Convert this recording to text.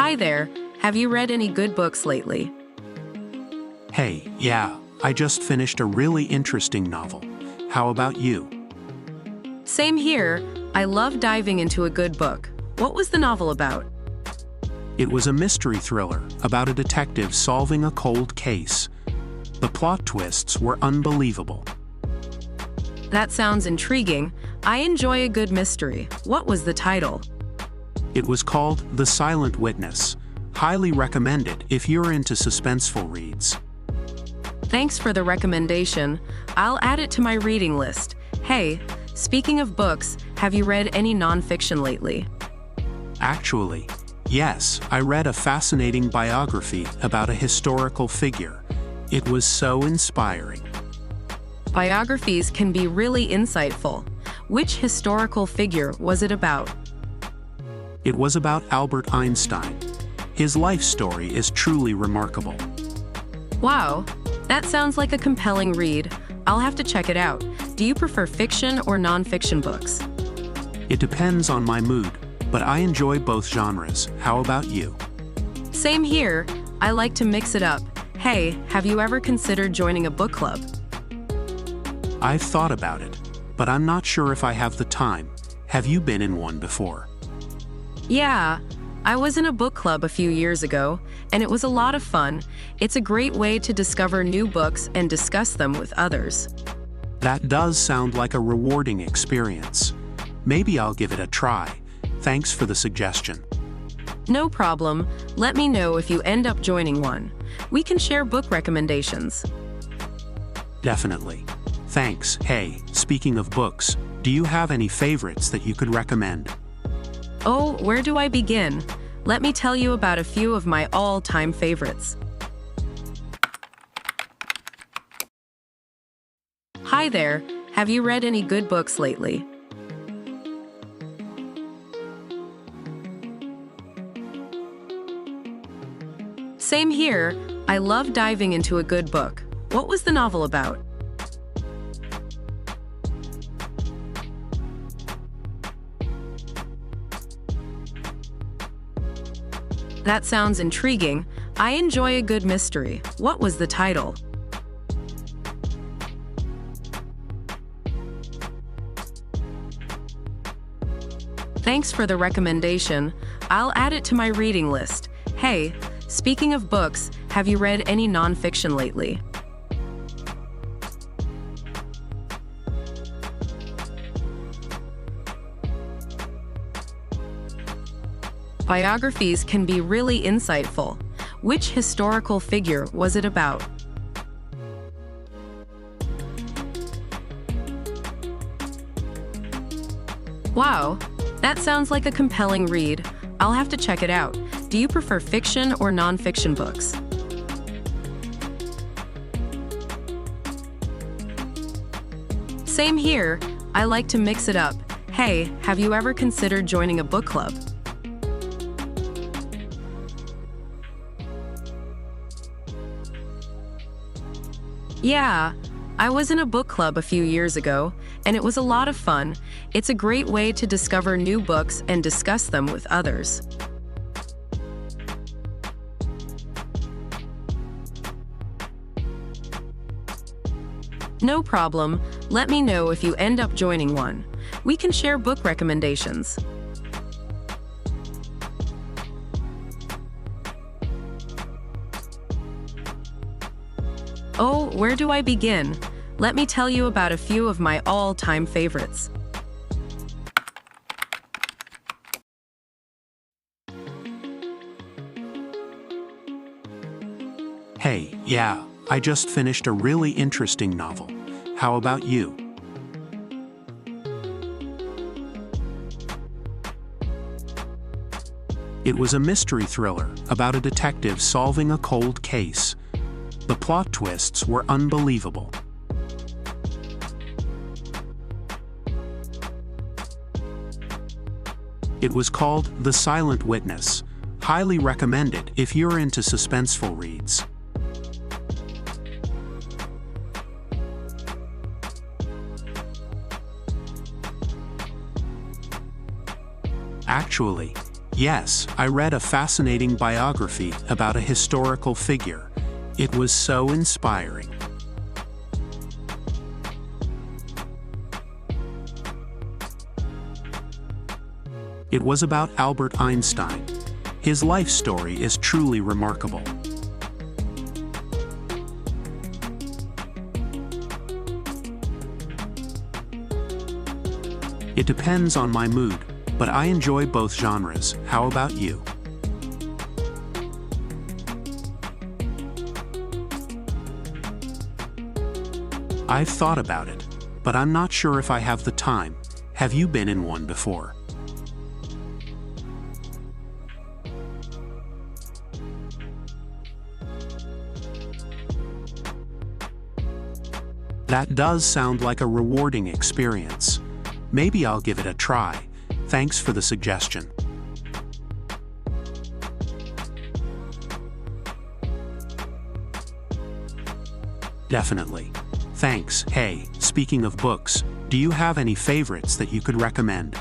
Hi there, have you read any good books lately? Hey, yeah, I just finished a really interesting novel. How about you? Same here, I love diving into a good book. What was the novel about? It was a mystery thriller about a detective solving a cold case. The plot twists were unbelievable. That sounds intriguing. I enjoy a good mystery. What was the title? It was called The Silent Witness. Highly recommended if you're into suspenseful reads. Thanks for the recommendation. I'll add it to my reading list. Hey, speaking of books, have you read any nonfiction lately? Actually, yes, I read a fascinating biography about a historical figure. It was so inspiring. Biographies can be really insightful. Which historical figure was it about? It was about Albert Einstein. His life story is truly remarkable. Wow, that sounds like a compelling read. I'll have to check it out. Do you prefer fiction or nonfiction books? It depends on my mood, but I enjoy both genres. How about you? Same here. I like to mix it up. Hey, have you ever considered joining a book club? I've thought about it, but I'm not sure if I have the time. Have you been in one before? Yeah, I was in a book club a few years ago, and it was a lot of fun. It's a great way to discover new books and discuss them with others. That does sound like a rewarding experience. Maybe I'll give it a try. Thanks for the suggestion. No problem. Let me know if you end up joining one. We can share book recommendations. Definitely. Thanks. Hey, speaking of books, do you have any favorites that you could recommend? Oh, where do I begin? Let me tell you about a few of my all-time favorites. Hi there, have you read any good books lately? Same here, I love diving into a good book. What was the novel about? That sounds intriguing. I enjoy a good mystery. What was the title? Thanks for the recommendation. I'll add it to my reading list. Hey, speaking of books, have you read any nonfiction lately? Biographies can be really insightful. Which historical figure was it about? Wow, that sounds like a compelling read. I'll have to check it out. Do you prefer fiction or nonfiction books? Same here. I like to mix it up. Hey, have you ever considered joining a book club? Yeah, I was in a book club a few years ago, and it was a lot of fun. It's a great way to discover new books and discuss them with others. No problem. Let me know if you end up joining one. We can share book recommendations. Oh, where do I begin? Let me tell you about a few of my all-time favorites. Hey, yeah, I just finished a really interesting novel. How about you? It was a mystery thriller about a detective solving a cold case. The plot twists were unbelievable. It was called The Silent Witness. Highly recommended if you're into suspenseful reads. Actually, Yes, I read a fascinating biography about a historical figure. It was so inspiring. It was about Albert Einstein. His life story is truly remarkable. It depends on my mood, but I enjoy both genres. How about you? I've thought about it, but I'm not sure if I have the time. Have you been in one before? That does sound like a rewarding experience. Maybe I'll give it a try. Thanks for the suggestion. Definitely. Thanks. Hey, speaking of books, do you have any favorites that you could recommend?